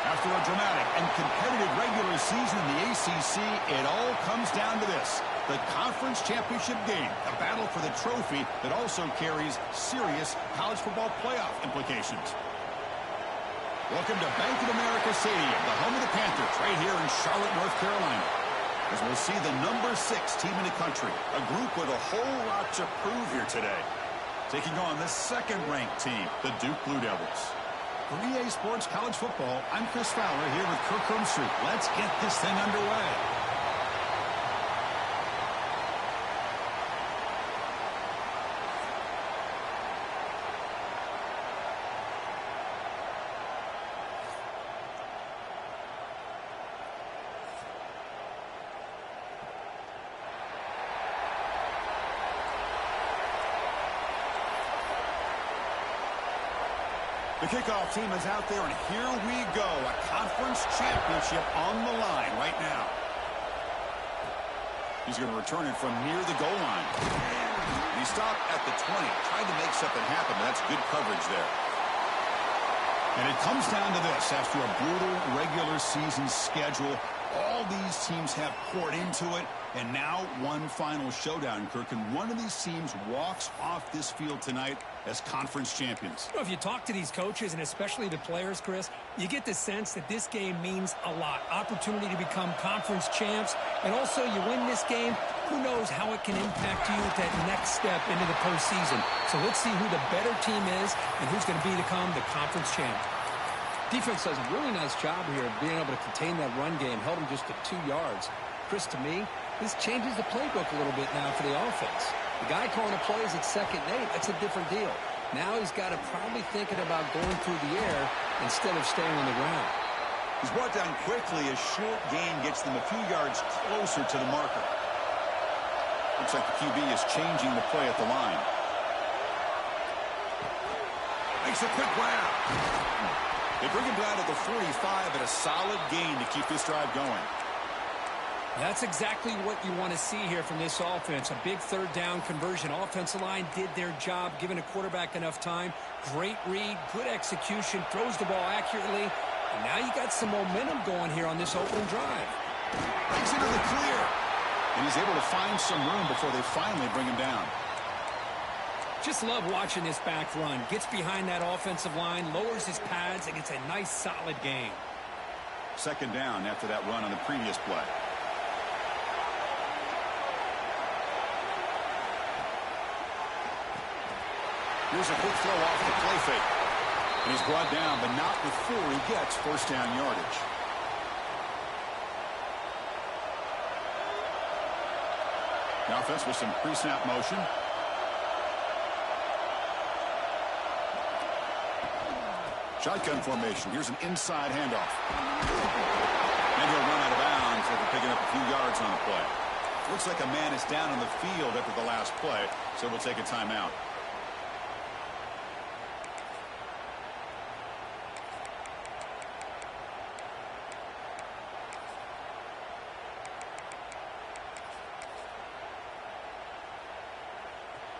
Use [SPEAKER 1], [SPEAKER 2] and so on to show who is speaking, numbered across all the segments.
[SPEAKER 1] After a dramatic and competitive regular season in the ACC, it all comes down to this: the conference championship game, a battle for the trophy that also carries serious college football playoff implications. Welcome to Bank of America Stadium, the home of the Panthers, right here in Charlotte, North Carolina, as we'll see the number 6 team in the country, a group with a whole lot to prove here today, taking on the second-ranked team, the Duke Blue Devils. For EA Sports College Football, I'm Chris Fowler here with Kirk Herbstreit. Let's get this thing underway. The kickoff team is out there, and here we go. A conference championship on the line right now. He's going to return it from near the goal line. He stopped at the 20, tried to make something happen, but that's good coverage there. And it comes down to this. After a brutal regular season schedule, all these teams have poured into it, and now one final showdown, Kirk. And one of these teams walks off this field tonight as conference champions.
[SPEAKER 2] You know, if you talk to these coaches, and especially the players, Chris, you get the sense that this game means a lot. Opportunity to become conference champs, and also you win this game, who knows how it can impact you at that next step into the postseason. So let's see who the better team is and who's going to become the conference champ.
[SPEAKER 3] Defense does a really nice job here of being able to contain that run game, held him just at 2 yards. Chris, to me, this changes the playbook a little bit now for the offense. The guy calling the plays at 2nd and 8, that's a different deal. Now he's got to probably thinking about going through the air instead of staying on the ground.
[SPEAKER 1] He's brought down quickly. A short gain gets them a few yards closer to the marker. Looks like the QB is changing the play at the line. Makes a quick grab. They bring him down to the 45 at a solid gain to keep this drive going.
[SPEAKER 2] That's exactly what you want to see here from this offense. A big 3rd down conversion. Offensive line did their job, giving a quarterback enough time. Great read, good execution, throws the ball accurately. And now you got some momentum going here on this opening drive.
[SPEAKER 1] Breaks into the clear. And he's able to find some room before they finally bring him down.
[SPEAKER 2] Just love watching this back run. Gets behind that offensive line, lowers his pads, and gets a nice solid gain.
[SPEAKER 1] 2nd down after that run on the previous play. Here's a quick throw off the play fake. And he's brought down, but not before he gets 1st down yardage. The offense with some pre-snap motion. Shotgun formation. Here's an inside handoff. And he'll run out of bounds after picking up a few yards on the play. Looks like a man is down on the field after the last play, so we'll take a timeout.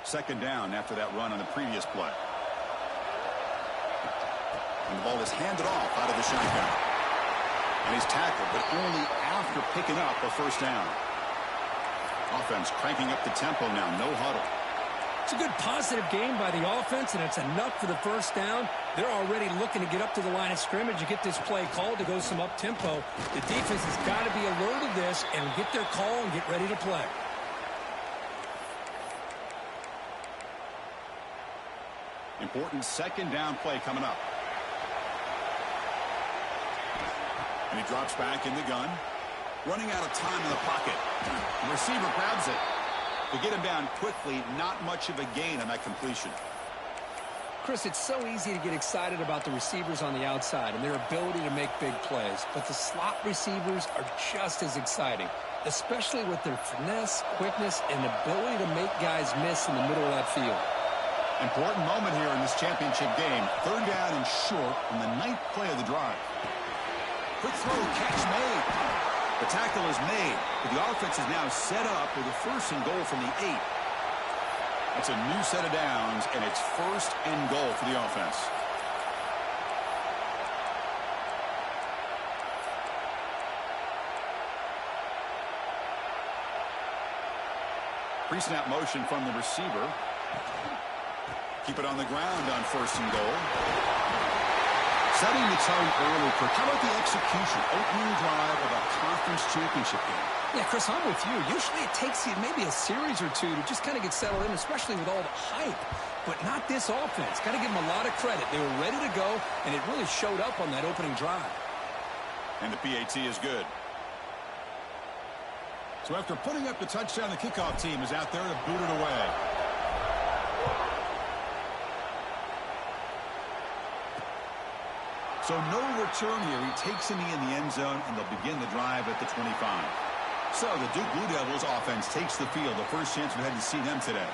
[SPEAKER 1] Second down after that run on the previous play. And the ball is handed off out of the shotgun. And he's tackled, but only after picking up a first down. Offense cranking up the tempo now. No huddle.
[SPEAKER 2] It's a good positive game by the offense, and it's enough for the first down. They're already looking to get up to the line of scrimmage and get this play called to go some up-tempo. The defense has got to be alert of this and get their call and get ready to play.
[SPEAKER 1] Important second down play coming up. And he drops back in the gun. Running out of time in the pocket. The receiver grabs it. To get him down quickly, not much of a gain on that completion.
[SPEAKER 3] Chris, it's so easy to get excited about the receivers on the outside and their ability to make big plays. But the slot receivers are just as exciting, especially with their finesse, quickness, and ability to make guys miss in the middle of that field.
[SPEAKER 1] Important moment here in this championship game. Third down and short on the 9th play of the drive. Quick throw, catch made. The tackle is made, but the offense is now set up with a first and goal from the 8. That's a new set of downs, and it's first and goal for the offense. Pre-snap motion from the receiver. Keep it on the ground on first and goal. Setting the tone early, Kirk. How about the execution? Opening drive of a conference championship game.
[SPEAKER 2] Yeah, Chris, I'm with you. Usually it takes you maybe a series or two to just kind of get settled in, especially with all the hype. But not this offense. Got to give them a lot of credit. They were ready to go, and it really showed up on that opening drive.
[SPEAKER 1] And the PAT is good. So after putting up the touchdown, the kickoff team is out there to boot it away. So no return here. He takes a knee in the end zone, and they'll begin the drive at the 25. So the Duke Blue Devils offense takes the field. The first chance we had to see them today.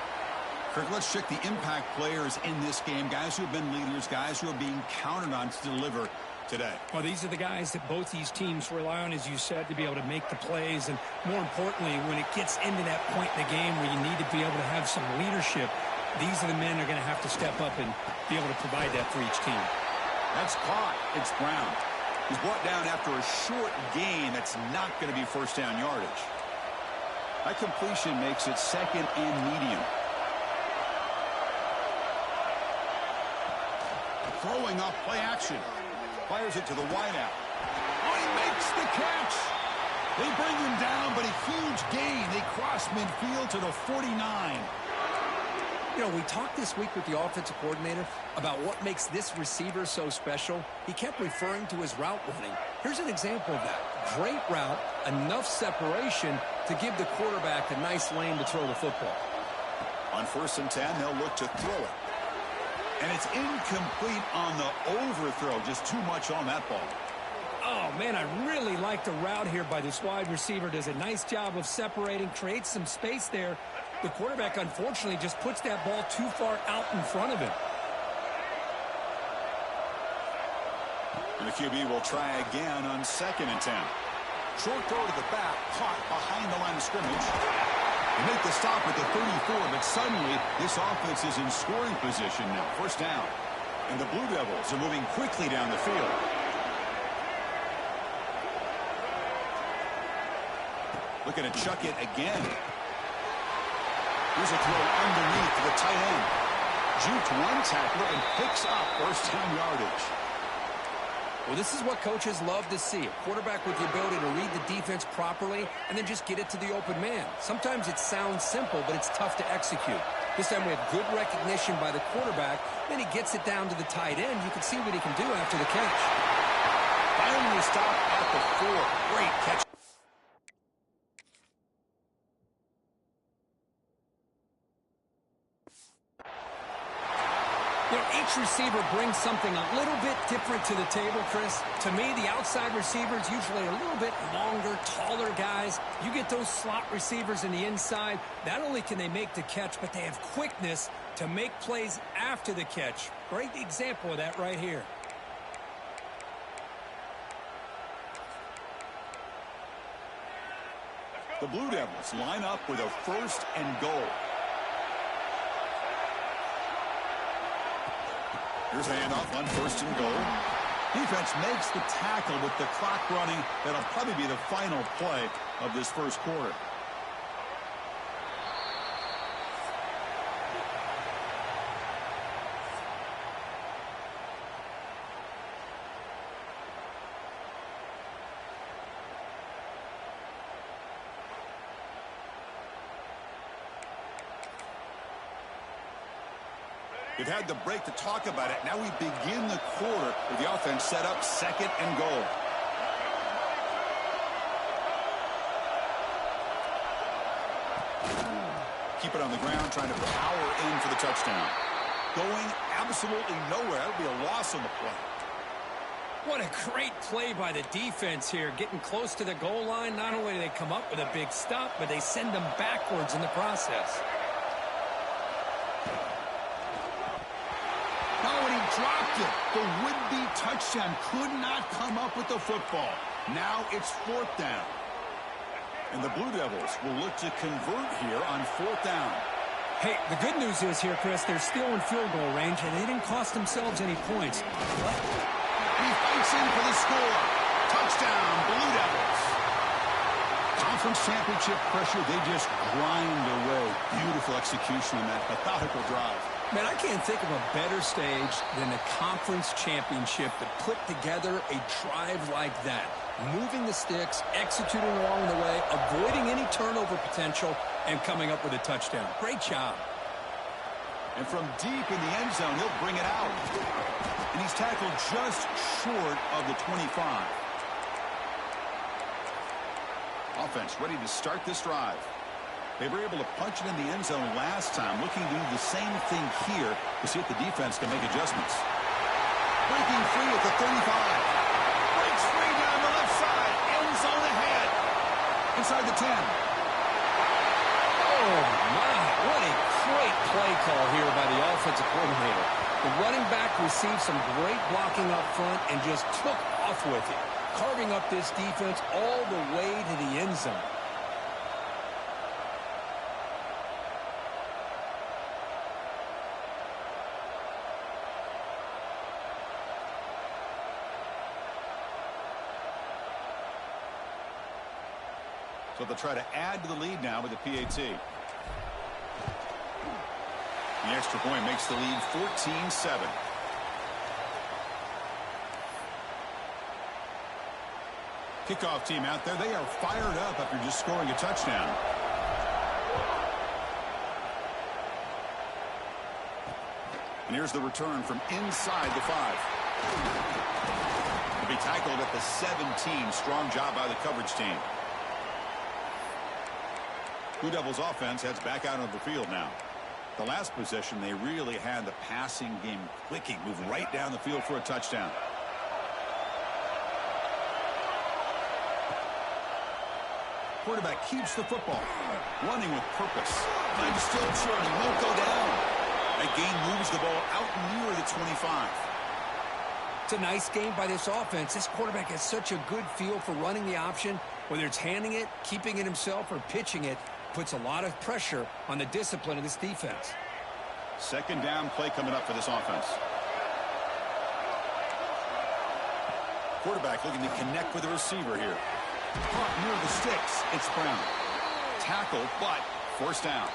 [SPEAKER 1] Kirk, let's check the impact players in this game. Guys who have been leaders, guys who are being counted on to deliver today.
[SPEAKER 2] Well, these are the guys that both these teams rely on, as you said, to be able to make the plays. And more importantly, when it gets into that point in the game where you need to be able to have some leadership, these are the men that are going to have to step up and be able to provide that for each team.
[SPEAKER 1] That's caught. It's Brown. He's brought down after a short gain that's not going to be first down yardage. That completion makes it second and medium. Throwing off play action. Fires it to the wideout. Oh, he makes the catch. They bring him down, but a huge gain. They cross midfield to the 49.
[SPEAKER 3] You know, we talked this week with the offensive coordinator about what makes this receiver so special. He kept referring to his route running. Here's an example of that. Great route, enough separation to give the quarterback a nice lane to throw the football.
[SPEAKER 1] On 1st and 10, they'll look to throw it. And it's incomplete on the overthrow. Just too much on that ball.
[SPEAKER 2] Oh, man, I really like the route here by this wide receiver. Does a nice job of separating, creates some space there. The quarterback, unfortunately, just puts that ball too far out in front of him.
[SPEAKER 1] And the QB will try again on 2nd and 10. Short throw to the back, caught behind the line of scrimmage. They make the stop at the 34, but suddenly this offense is in scoring position now. First down. And the Blue Devils are moving quickly down the field. Looking to chuck it again. Here's a throw underneath to the tight end. Juked one tackler and picks up first down yardage.
[SPEAKER 3] Well, this is what coaches love to see. A quarterback with the ability to read the defense properly and then just get it to the open man. Sometimes it sounds simple, but it's tough to execute. This time we have good recognition by the quarterback. Then he gets it down to the tight end. You can see what he can do after the catch.
[SPEAKER 1] Finally stopped at the 4. Great catch.
[SPEAKER 2] You know, each receiver brings something a little bit different to the table, Chris. To me, the outside receivers, usually a little bit longer, taller guys. You get those slot receivers in the inside, not only can they make the catch, but they have quickness to make plays after the catch. Great example of that right here.
[SPEAKER 1] The Blue Devils line up with a 1st and goal. Here's the handoff on 1st and goal. Defense makes the tackle with the clock running. That'll probably be the final play of this first quarter. We've had the break to talk about it. Now we begin the quarter with the offense set up 2nd and goal. Keep it on the ground, trying to power in for the touchdown. Going absolutely nowhere. That would be a loss on the play.
[SPEAKER 2] What a great play by the defense here. Getting close to the goal line, not only do they come up with a big stop, but they send them backwards in the process.
[SPEAKER 1] Dropped it. The would-be touchdown could not come up with the football. Now it's 4th down. And the Blue Devils will look to convert here on 4th down.
[SPEAKER 2] Hey, the good news is here, Chris, they're still in field goal range, and they didn't cost themselves any points.
[SPEAKER 1] He fights in for the score. Touchdown, Blue Devils. Conference championship pressure, they just grind away. Beautiful execution on that methodical drive.
[SPEAKER 2] Man, I can't think of a better stage than the conference championship to put together a drive like that. Moving the sticks, executing along the way, avoiding any turnover potential, and coming up with a touchdown. Great job.
[SPEAKER 1] And from deep in the end zone, he'll bring it out. And he's tackled just short of the 25. Offense ready to start this drive. They were able to punch it in the end zone last time, looking to do the same thing here to see if the defense can make adjustments. Breaking free at the 35. Breaks free down the left side. End zone ahead. Inside the 10.
[SPEAKER 2] Oh, my. What a great play call here by the offensive coordinator. The running back received some great blocking up front and just took off with it, carving up this defense all the way to the end zone.
[SPEAKER 1] So they'll try to add to the lead now with the PAT. The extra point makes the lead 14-7. Kickoff team out there. They are fired up after just scoring a touchdown. And here's the return from inside the 5. To be tackled at the 17. Strong job by the coverage team. Blue Devils offense heads back out on the field now. The last possession, they really had the passing game clicking, move right down the field for a touchdown. Quarterback keeps the football, running with purpose. Time still churning, won't go down. That gain moves the ball out near the 25.
[SPEAKER 2] It's a nice game by this offense. This quarterback has such a good feel for running the option, whether it's handing it, keeping it himself, or pitching it. Puts a lot of pressure on the discipline of this defense.
[SPEAKER 1] 2nd down play coming up for this offense. Quarterback looking to connect with the receiver here. Caught near the sticks. It's Brown. Tackle, but 1st down.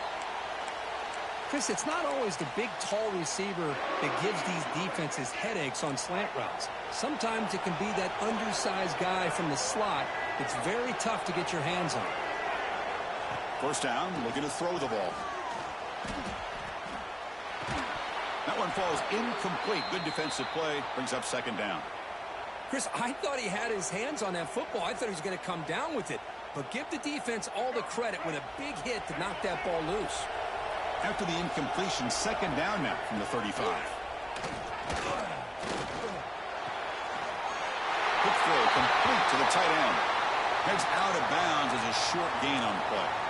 [SPEAKER 2] Chris, it's not always the big, tall receiver that gives these defenses headaches on slant routes. Sometimes it can be that undersized guy from the slot that's very tough to get your hands on.
[SPEAKER 1] 1st down, looking to throw the ball. That one falls incomplete. Good defensive play. Brings up 2nd down.
[SPEAKER 2] Chris, I thought he had his hands on that football. I thought he was going to come down with it. But give the defense all the credit with a big hit to knock that ball loose.
[SPEAKER 1] After the incompletion, 2nd down now from the 35. Quick throw complete to the tight end. Heads out of bounds as a short gain on the play.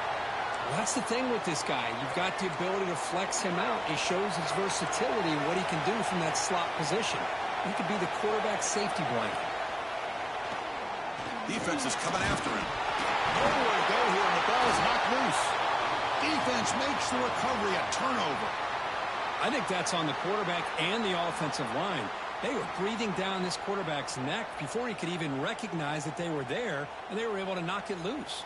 [SPEAKER 2] Well, that's the thing with this guy. You've got the ability to flex him out. He shows his versatility and what he can do from that slot position. He could be the quarterback safety blanket.
[SPEAKER 1] Defense is coming after him. Nowhere to go here, and the ball is knocked loose. Defense makes the recovery, a turnover.
[SPEAKER 2] I think that's on the quarterback and the offensive line. They were breathing down this quarterback's neck before he could even recognize that they were there, and they were able to knock it loose.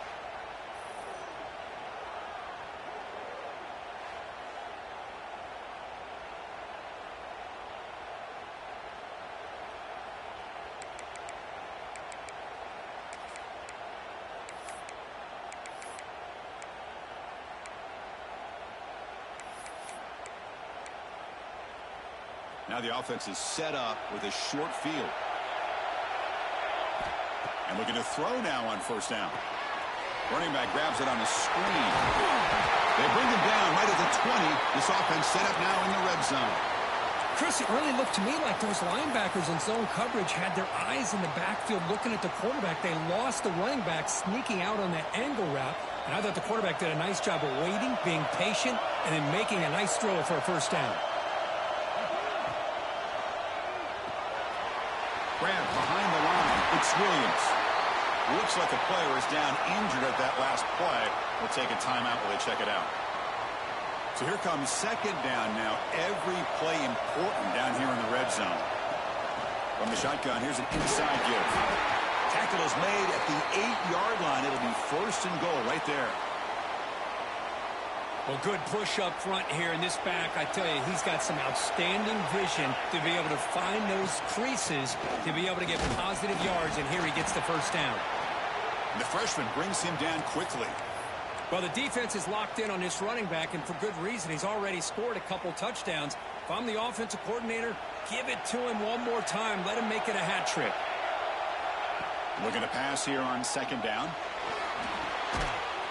[SPEAKER 1] Now the offense is set up with a short field. And looking to throw now on first down. Running back grabs it on a screen. They bring him down right at the 20. This offense set up now in the red zone.
[SPEAKER 2] Chris, it really looked to me like those linebackers in zone coverage had their eyes in the backfield looking at the quarterback. They lost the running back sneaking out on that angle route. And I thought the quarterback did a nice job of waiting, being patient, and then making a nice throw for a first down.
[SPEAKER 1] Grant behind the line. It's Williams. Looks like a player is down injured at that last play. We'll take a timeout while they check it out. So here comes second down now. Every play important down here in the red zone. From the shotgun, here's an inside give. Tackle is made at the 8-yard line. It'll be first and goal right there.
[SPEAKER 2] Well, good push up front here in this back. I tell you, he's got some outstanding vision to be able to find those creases, to be able to get positive yards, and here he gets the first down.
[SPEAKER 1] And the freshman brings him down quickly.
[SPEAKER 2] Well, the defense is locked in on this running back, and for good reason. He's already scored a couple touchdowns. If I'm the offensive coordinator, give it to him one more time. Let him make it a hat trick.
[SPEAKER 1] Looking to pass here on second down.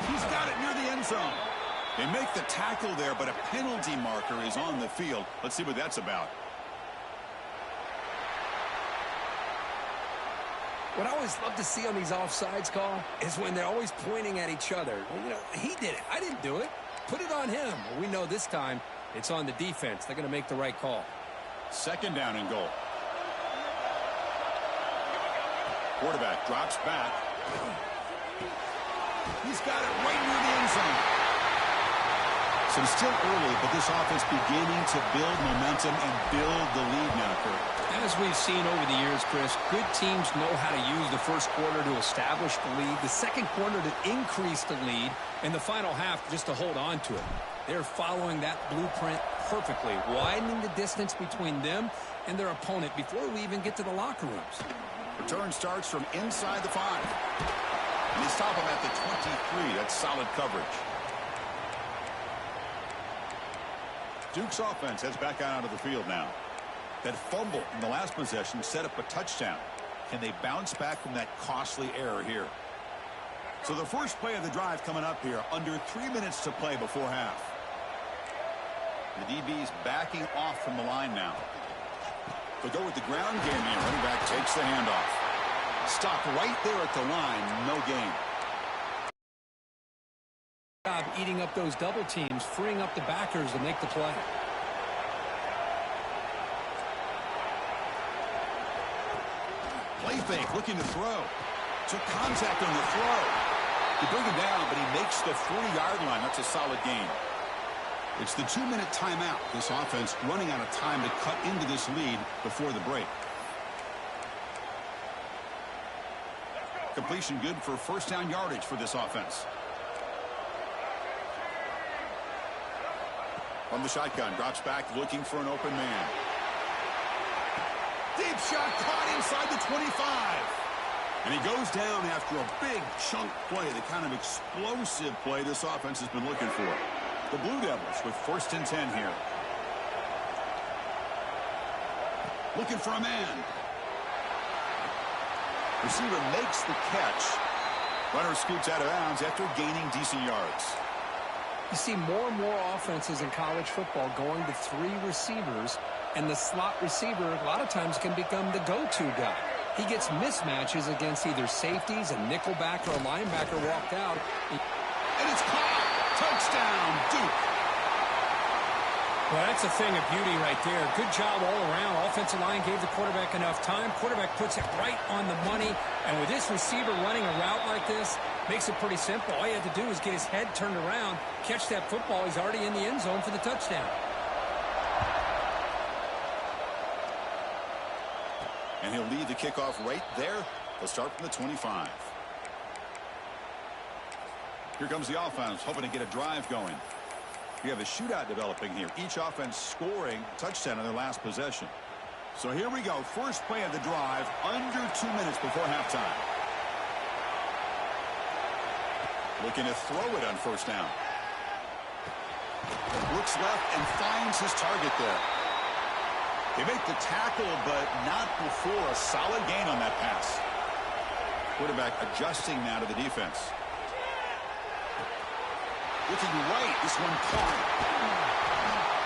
[SPEAKER 1] He's got it near the end zone. They make the tackle there, but a penalty marker is on the field. Let's see what that's about.
[SPEAKER 2] What I always love to see on these offsides call is when they're always pointing at each other. Well, you know, he did it. I didn't do it. Put it on him. Well, we know this time it's on the defense. They're going to make the right call.
[SPEAKER 1] Second down and goal. Quarterback drops back. He's got it right near the end zone. So it's still early, but this offense beginning to build momentum and build the lead now, Kurt.
[SPEAKER 2] As we've seen over the years, Chris, good teams know how to use the first quarter to establish the lead, the second quarter to increase the lead, and the final half just to hold on to it. They're following that blueprint perfectly, widening the distance between them and their opponent before we even get to the locker rooms.
[SPEAKER 1] Return starts from inside the 5. And they stop him at the 23. That's solid coverage. Duke's offense heads back out onto the field now. That fumble in the last possession set up a touchdown. Can they bounce back from that costly error here? So the first play of the drive coming up here. Under 3 minutes to play before half. The DB's backing off from the line now. They go with the ground game here. Running back takes the handoff. Stop right there at the line. No gain.
[SPEAKER 2] Eating up those double teams, freeing up the backers to make the play.
[SPEAKER 1] Play fake, looking to throw. Took contact on the throw. They bring him down, but he makes the 40-yard line. That's a solid gain. It's the 2-minute timeout. This offense running out of time to cut into this lead before the break. Completion good for first down yardage for this offense. From the shotgun, drops back, looking for an open man. Deep shot caught inside the 25. And he goes down after a big chunk play, the kind of explosive play this offense has been looking for. The Blue Devils with first and 10 here. Looking for a man. Receiver makes the catch. Runner scoots out of bounds after gaining decent yards.
[SPEAKER 2] You see more and more offenses in college football going to 3 receivers, and the slot receiver a lot of times can become the go-to guy. He gets mismatches against either safeties, a nickelback, or a linebacker walked out.
[SPEAKER 1] And it's caught. Touchdown, Duke.
[SPEAKER 2] Well, that's a thing of beauty right there. Good job all around. Offensive line gave the quarterback enough time. Quarterback puts it right on the money. And with this receiver running a route like this, makes it pretty simple. All you have to do is get his head turned around, catch that football. He's already in the end zone for the touchdown.
[SPEAKER 1] And he'll lead the kickoff right there. They'll start from the 25. Here comes the offense, hoping to get a drive going. We have a shootout developing here. Each offense scoring a touchdown on their last possession. So here we go. First play of the drive, under 2 minutes before halftime. Looking to throw it on first down. Looks left and finds his target there. They make the tackle, but not before a solid gain on that pass. Quarterback adjusting now to the defense. Looking right, this one caught.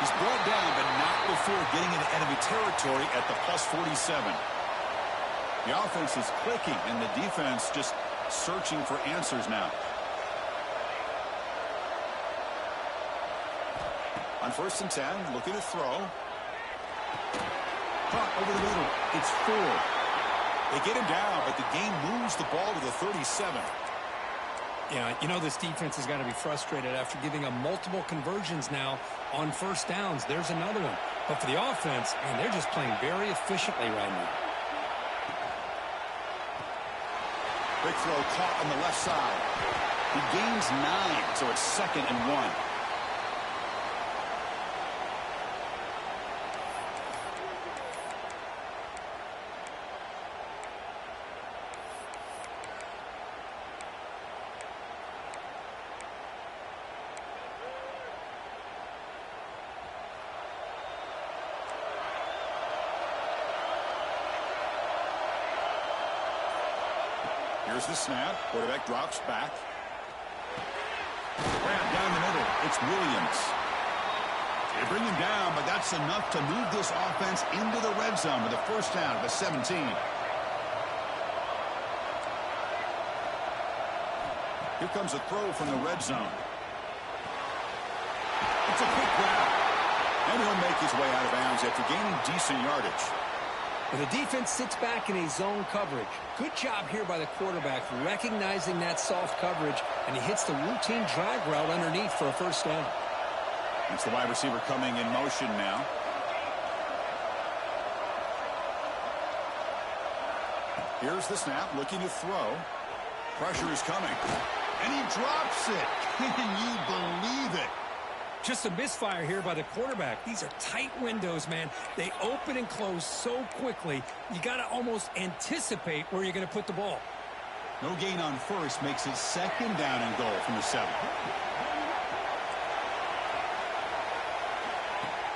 [SPEAKER 1] He's brought down, but not before getting into enemy territory at the +47. The offense is clicking, and the defense just searching for answers now. On first and 10, looking to throw. Caught over the middle. It's 4. They get him down, but the game moves the ball to the 37.
[SPEAKER 2] Yeah, you know this defense has got to be frustrated after giving up multiple conversions now on first downs. There's another one. But for the offense, man, they're just playing very efficiently right now.
[SPEAKER 1] Big throw caught on the left side. He gains 9, so it's 2nd and 1. Here's the snap. Quarterback drops back. Grab down the middle. It's Williams. They bring him down, but that's enough to move this offense into the red zone with a first down at the 17. Here comes a throw from the red zone. It's a quick grab. And he'll make his way out of bounds after gaining decent yardage.
[SPEAKER 2] And the defense sits back in a zone coverage. Good job here by the quarterback recognizing that soft coverage, and he hits the routine drag route underneath for a first down.
[SPEAKER 1] It's the wide receiver coming in motion now. Here's the snap, looking to throw. Pressure is coming. And he drops it. Can you believe it?
[SPEAKER 2] Just a misfire here by the quarterback. These are tight windows, man. They open and close so quickly. You got to almost anticipate where you're going to put the ball.
[SPEAKER 1] No gain on first makes it 2nd down and goal from the 7.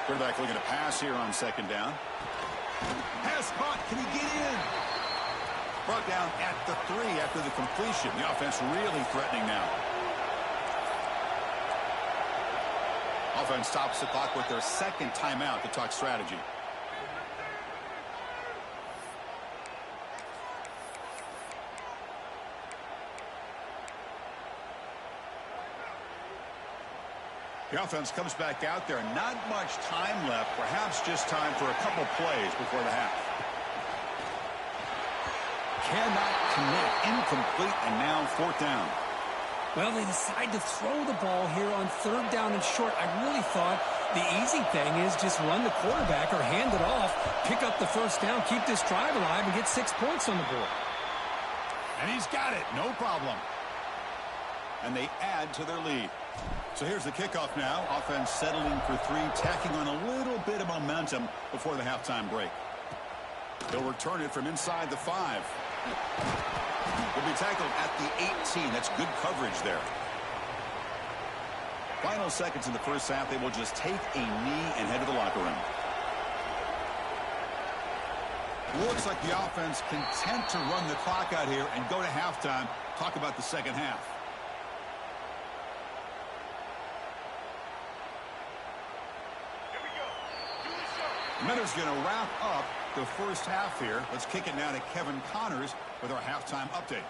[SPEAKER 1] Quarterback looking to pass here on 2nd down. Pass caught. Can he get in? Brought down at the 3 after the completion. The offense really threatening now. Offense stops the clock with their 2nd timeout to talk strategy. The offense comes back out there. Not much time left. Perhaps just time for a couple plays before the half. Cannot connect. Incomplete, and now 4th down.
[SPEAKER 2] Well, they decide to throw the ball here on 3rd down and short. I really thought the easy thing is just run the quarterback or hand it off, pick up the first down, keep this drive alive, and get 6 points on the board.
[SPEAKER 1] And he's got it. No problem. And they add to their lead. So here's the kickoff now. Offense settling for 3, tacking on a little bit of momentum before the halftime break. They'll return it from inside the 5. Will be tackled at the 18. That's good coverage there. Final seconds in the first half. They will just take a knee and head to the locker room. Looks like the offense content to run the clock out here and go to halftime. Talk about the second half. Minut's going to wrap up the first half here. Let's kick it now to Kevin Connors with our halftime update.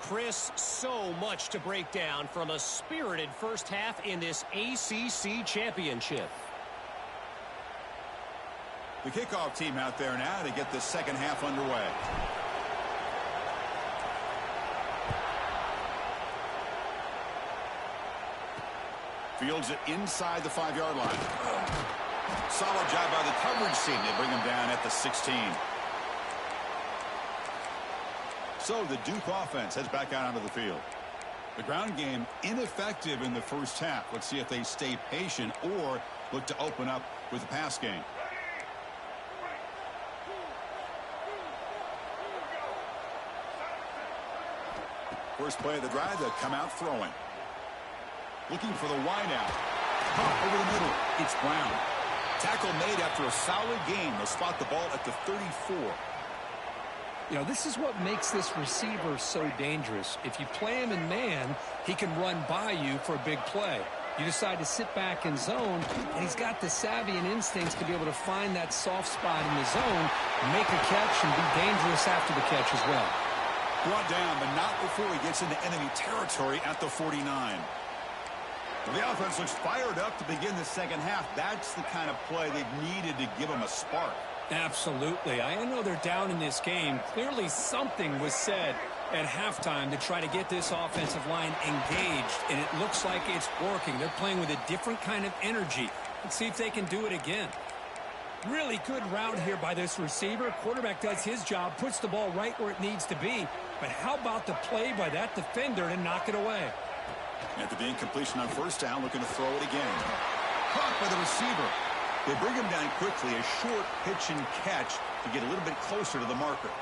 [SPEAKER 4] Chris, so much to break down from a spirited first half in this ACC championship.
[SPEAKER 1] The kickoff team out there now to get the second half underway. Fields it inside the 5-yard line. Solid job by the coverage team. They bring him down at the 16. So the Duke offense heads back out onto the field. The ground game ineffective in the first half. Let's see if they stay patient or look to open up with the pass game. First play of the drive, they'll come out throwing. Looking for the wideout. Pump over the middle. It's Brown. Tackle made after a solid gain. They'll spot the ball at the 34.
[SPEAKER 2] You know, this is what makes this receiver so dangerous. If you play him in man, he can run by you for a big play. You decide to sit back in zone, and he's got the savvy and instincts to be able to find that soft spot in the zone, make a catch, and be dangerous after the catch as well.
[SPEAKER 1] Brought down, but not before he gets into enemy territory at the 49. The offense looks fired up to begin the second half. That's the kind of play they've needed to give them a spark.
[SPEAKER 2] Absolutely. I know they're down in this game. Clearly something was said at halftime to try to get this offensive line engaged, and it looks like it's working. They're playing with a different kind of energy. Let's see if they can do it again. Really good route here by this receiver. Quarterback does his job, puts the ball right where it needs to be. But how about the play by that defender to knock it away?
[SPEAKER 1] After the incompletion on first down, looking to throw it again. Caught by the receiver. They bring him down quickly, a short pitch and catch to get a little bit closer to the marker.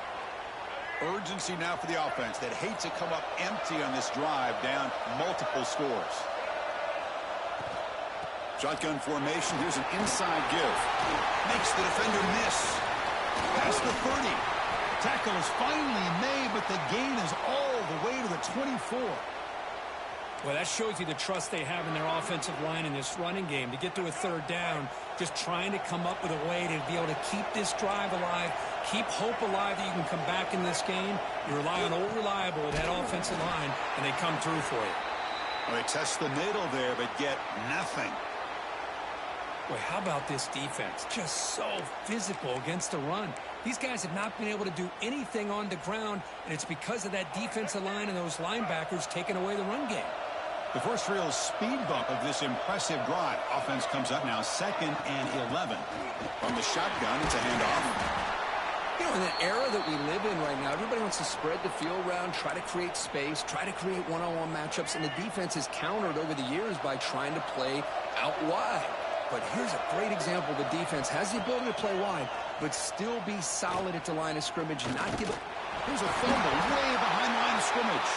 [SPEAKER 1] Urgency now for the offense that hates to come up empty on this drive, down multiple scores. Shotgun formation. Here's an inside give. Makes the defender miss. Past the 30. Tackle is finally made, but the gain is all the way to the 24.
[SPEAKER 2] Well, that shows you the trust they have in their offensive line in this running game. To get to a third down, just trying to come up with a way to be able to keep this drive alive, keep hope alive that you can come back in this game. You rely on old reliable with that offensive line, and they come through for you.
[SPEAKER 1] Well, they test the middle there, but get nothing.
[SPEAKER 2] Boy, how about this defense? Just so physical against the run. These guys have not been able to do anything on the ground, and it's because of that defensive line and those linebackers taking away the run game.
[SPEAKER 1] The first real speed bump of this impressive drive. Offense comes up now 2nd and 11. From the shotgun, it's a handoff.
[SPEAKER 3] You know, in the era that we live in right now, everybody wants to spread the field around, try to create space, try to create one-on-one matchups, and the defense is countered over the years by trying to play out wide. But here's a great example. The defense has the ability to play wide, but still be solid at the line of scrimmage and not give up.
[SPEAKER 1] Here's a fumble way behind the line of scrimmage.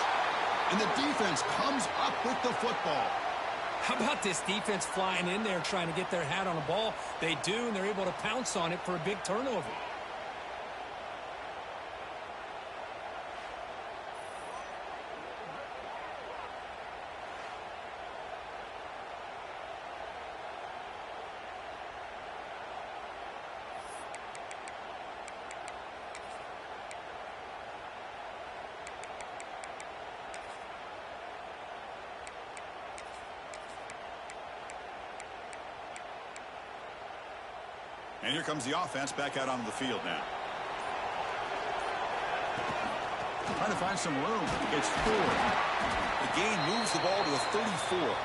[SPEAKER 1] And the defense comes up with the football.
[SPEAKER 2] How about this defense flying in there trying to get their hat on a ball? They do, and they're able to pounce on it for a big turnover.
[SPEAKER 1] And here comes the offense back out onto the field now. Trying to find some room. It's 4. The gain moves the ball to the 34.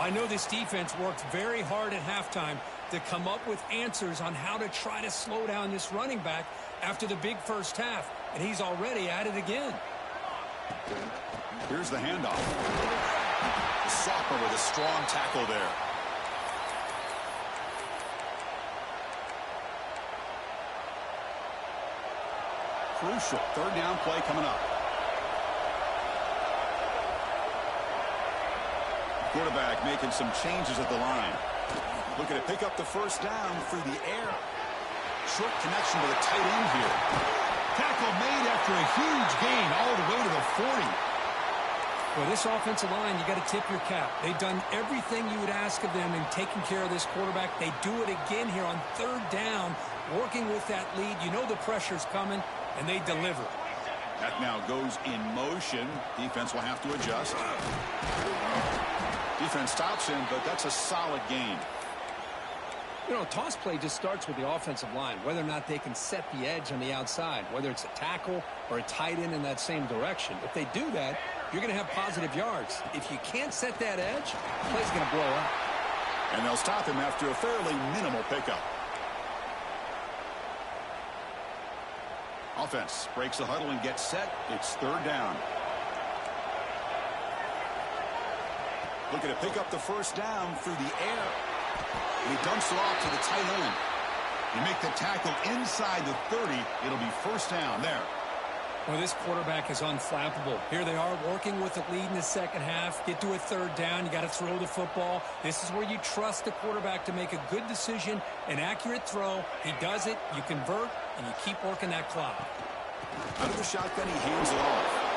[SPEAKER 2] I know this defense worked very hard at halftime to come up with answers on how to try to slow down this running back after the big first half. And he's already at it again.
[SPEAKER 1] Here's the handoff. Sopper with a strong tackle there. Crucial third down play coming up. Quarterback making some changes at the line. Looking to pick up the first down through the air. Short connection to the tight end here. Tackle made after a huge gain all the way to the 40.
[SPEAKER 2] Well, this offensive line, you got to tip your cap. They've done everything you would ask of them in taking care of this quarterback. They do it again here on third down, working with that lead. You know the pressure's coming. And they deliver.
[SPEAKER 1] That now goes in motion. Defense will have to adjust. Defense stops him, but that's a solid gain.
[SPEAKER 3] You know, toss play just starts with the offensive line, whether or not they can set the edge on the outside, whether it's a tackle or a tight end in that same direction. If they do that, you're going to have positive yards. If you can't set that edge, the play's going to blow up.
[SPEAKER 1] And they'll stop him after a fairly minimal pickup. Offense breaks the huddle and gets set. It's third down. Looking to pick up the first down through the air. And he dumps it off to the tight end. You make the tackle inside the 30. It'll be first down there.
[SPEAKER 2] Well, this quarterback is unflappable. Here they are working with the lead in the second half. Get to a third down. You got to throw the football. This is where you trust the quarterback to make a good decision, an accurate throw. He does it. You convert, and you keep working that clock.
[SPEAKER 1] Out of the shotgun, he hands it off.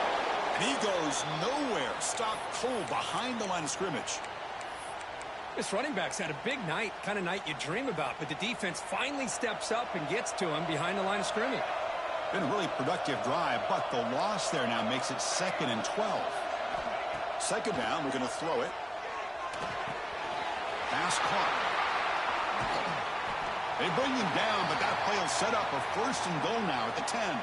[SPEAKER 1] And he goes nowhere. Stopped cold behind the line of scrimmage.
[SPEAKER 2] This running back's had a big night, kind of night you dream about, but the defense finally steps up and gets to him behind the line of scrimmage.
[SPEAKER 1] Been a really productive drive, but the loss there now makes it 2nd and 12. Second down, we're going to throw it. Pass caught. They bring him down, but that play will set up a first and goal now at the 10.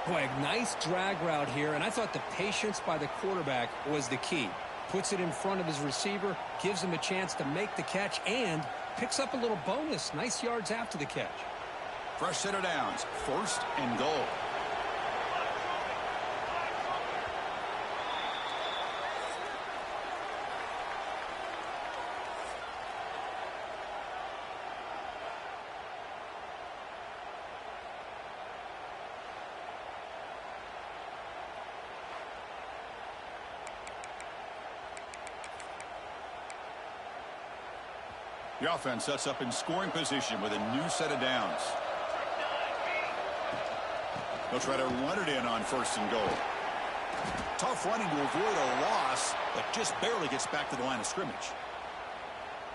[SPEAKER 2] Boy, a nice drag route here, and I thought the patience by the quarterback was the key. Puts it in front of his receiver, gives him a chance to make the catch, and picks up a little bonus. Nice yards after the catch.
[SPEAKER 1] Fresh set of downs, first and goal. The offense sets up in scoring position with a new set of downs. They'll try to run it in on first and goal. Tough running to avoid a loss, but just barely gets back to the line of scrimmage.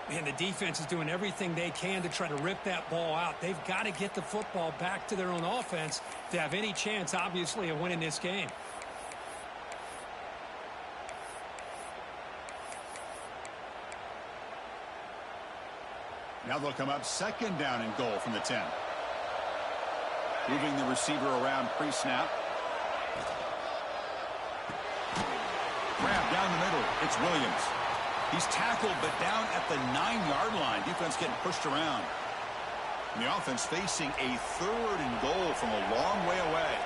[SPEAKER 2] Man, the defense is doing everything they can to try to rip that ball out. They've got to get the football back to their own offense to have any chance, obviously, of winning this game.
[SPEAKER 1] Now they'll come up second down and goal from the 10. Moving the receiver around pre-snap. Grab down the middle. It's Williams. He's tackled, but down at the 9-yard line. Defense getting pushed around. And the offense facing a third and goal from a long way away.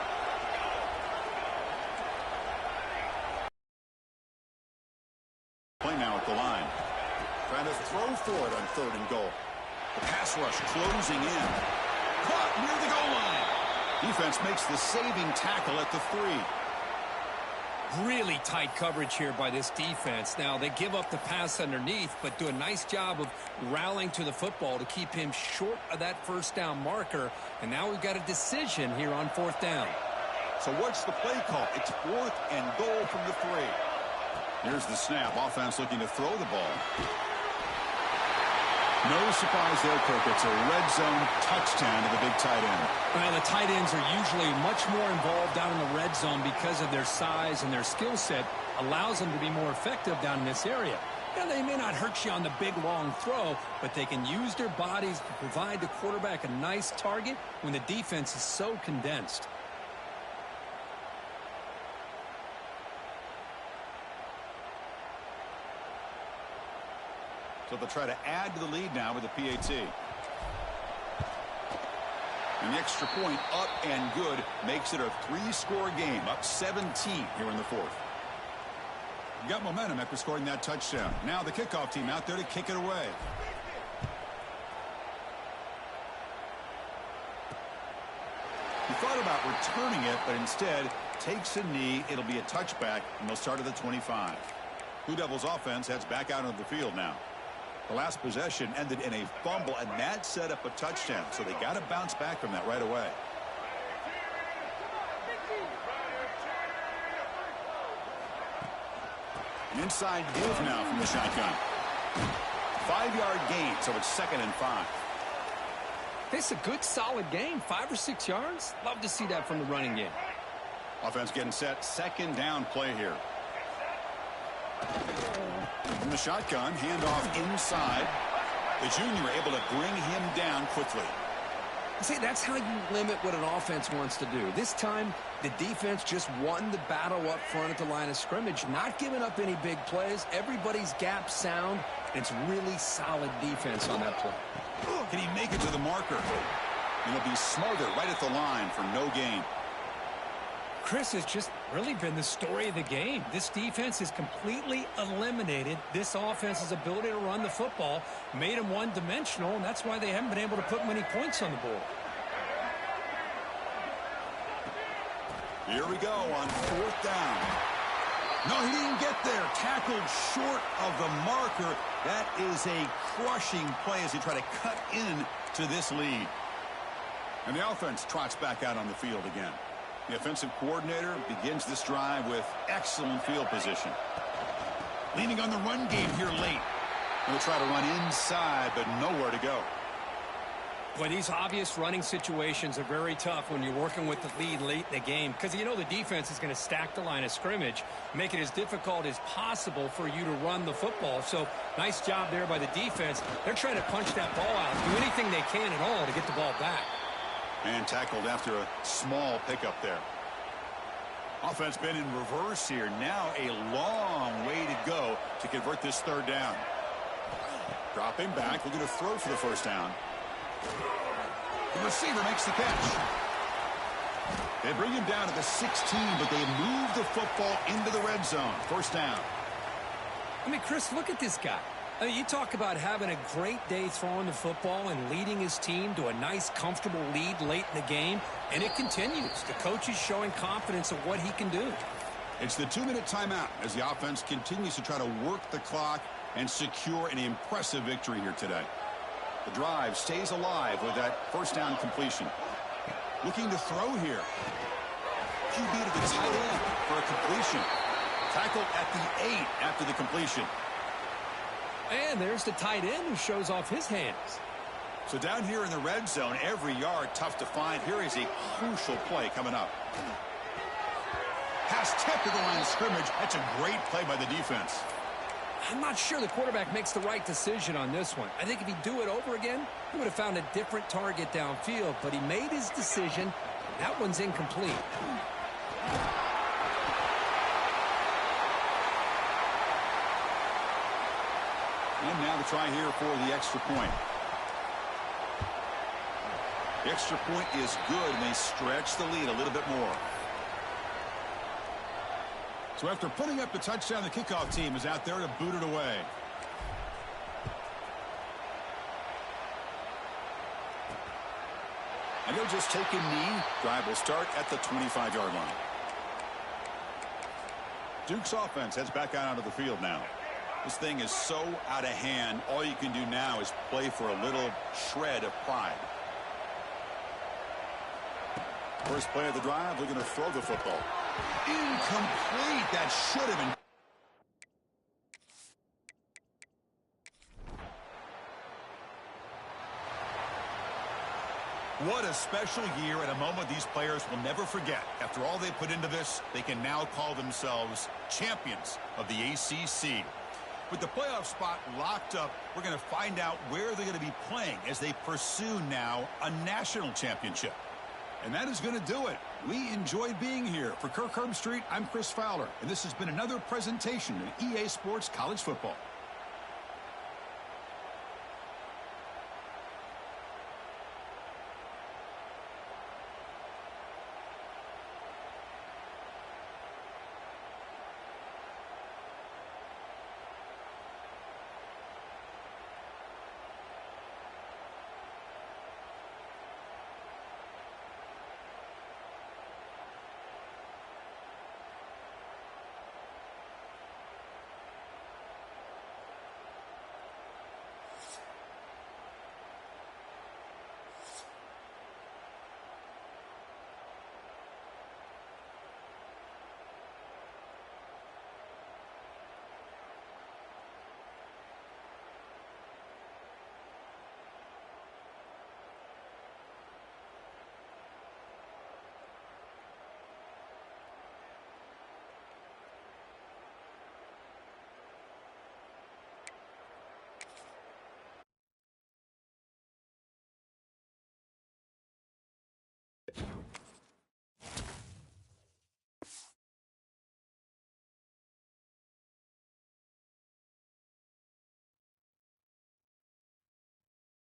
[SPEAKER 1] Play now at the line. Trying to throw for it on third and goal. The pass rush closing in. Caught near the goal line. Defense makes the saving tackle at the 3.
[SPEAKER 2] Really tight coverage here by this defense. Now, they give up the pass underneath, but do a nice job of rallying to the football to keep him short of that first down marker. And now we've got a decision here on fourth down.
[SPEAKER 1] So what's the play call? It's fourth and goal from the 3. Here's the snap. Offense looking to throw the ball. No surprise there, Kirk. It's a red zone touchdown to the big tight end.
[SPEAKER 2] Well, the tight ends are usually much more involved down in the red zone because of their size, and their skill set allows them to be more effective down in this area. Now, they may not hurt you on the big, long throw, but they can use their bodies to provide the quarterback a nice target when the defense is so condensed.
[SPEAKER 1] So they'll try to add to the lead now with the PAT. And the extra point up and good makes it a 3-score game, up 17 here in the 4th. You got momentum after scoring that touchdown. Now the kickoff team out there to kick it away. He thought about returning it, but instead takes a knee. It'll be a touchback, and they'll start at the 25. Blue Devils offense heads back out onto the field now. The last possession ended in a fumble, and that set up a touchdown. So they got to bounce back from that right away. Inside give now from the shotgun. 5-yard gain, so it's 2nd and 5.
[SPEAKER 2] It's a good, solid game. 5 or 6 yards. Love to see that from the running game.
[SPEAKER 1] Offense getting set. Second down play here. From the shotgun, handoff inside. The junior able to bring him down quickly.
[SPEAKER 3] See, that's how you limit what an offense wants to do. This time, the defense just won the battle up front at the line of scrimmage, not giving up any big plays. Everybody's gap sound. It's really solid defense on that play.
[SPEAKER 1] Can he make it to the marker? And he'll be smarter right at the line for no gain.
[SPEAKER 2] Chris, has just really been the story of the game. This defense has completely eliminated this offense's ability to run the football, made them one-dimensional, and that's why they haven't been able to put many points on the board.
[SPEAKER 1] Here we go on 4th down. No, he didn't get there. Tackled short of the marker. That is a crushing play as he tried to cut in to this lead. And the offense trots back out on the field again. The offensive coordinator begins this drive with excellent field position. Leaning on the run game here late. They'll try to run inside, but nowhere to go.
[SPEAKER 2] Boy, these obvious running situations are very tough when you're working with the lead late in the game because you know the defense is going to stack the line of scrimmage, make it as difficult as possible for you to run the football. So nice job there by the defense. They're trying to punch that ball out, do anything they can at all to get the ball back.
[SPEAKER 1] And tackled after a small pickup there. Offense been in reverse here. Now a long way to go to convert this 3rd down. Dropping back, looking to throw for the 1st down. The receiver makes the catch. They bring him down to the 16, but they move the football into the red zone. 1st down.
[SPEAKER 2] I mean, Chris, look at this guy. I mean, you talk about having a great day throwing the football and leading his team to a nice, comfortable lead late in the game, and it continues. The coach is showing confidence of what he can do.
[SPEAKER 1] It's the 2-minute timeout as the offense continues to try to work the clock and secure an impressive victory here today. The drive stays alive with that 1st down completion. Looking to throw here. QB to the tight end for a completion. Tackled at the 8 after the completion.
[SPEAKER 2] And there's the tight end who shows off his hands.
[SPEAKER 1] So down here in the red zone, every yard tough to find. Here is a crucial play coming up. Pass tipped to the line of scrimmage. That's a great play by the defense.
[SPEAKER 2] I'm not sure the quarterback makes the right decision on this one. I think if he'd do it over again, he would have found a different target downfield, but he made his decision. That one's incomplete.
[SPEAKER 1] And now the try here for the extra point. The extra point is good, and they stretch the lead a little bit more. So after putting up the touchdown, the kickoff team is out there to boot it away. And they'll just take a knee. Drive will start at the 25-yard line. Duke's offense heads back out onto the field now. This thing is so out of hand, all you can do now is play for a little shred of pride. First play of the drive, looking to throw the football. Incomplete. That should have been. What a special year and a moment these players will never forget. After all they put into this, they can now call themselves champions of the ACC. With the playoff spot locked up, we're going to find out where they're going to be playing as they pursue now a national championship. And that is going to do it. We enjoyed being here. For Kirk Herbstreit, I'm Chris Fowler, and this has been another presentation of EA Sports College Football.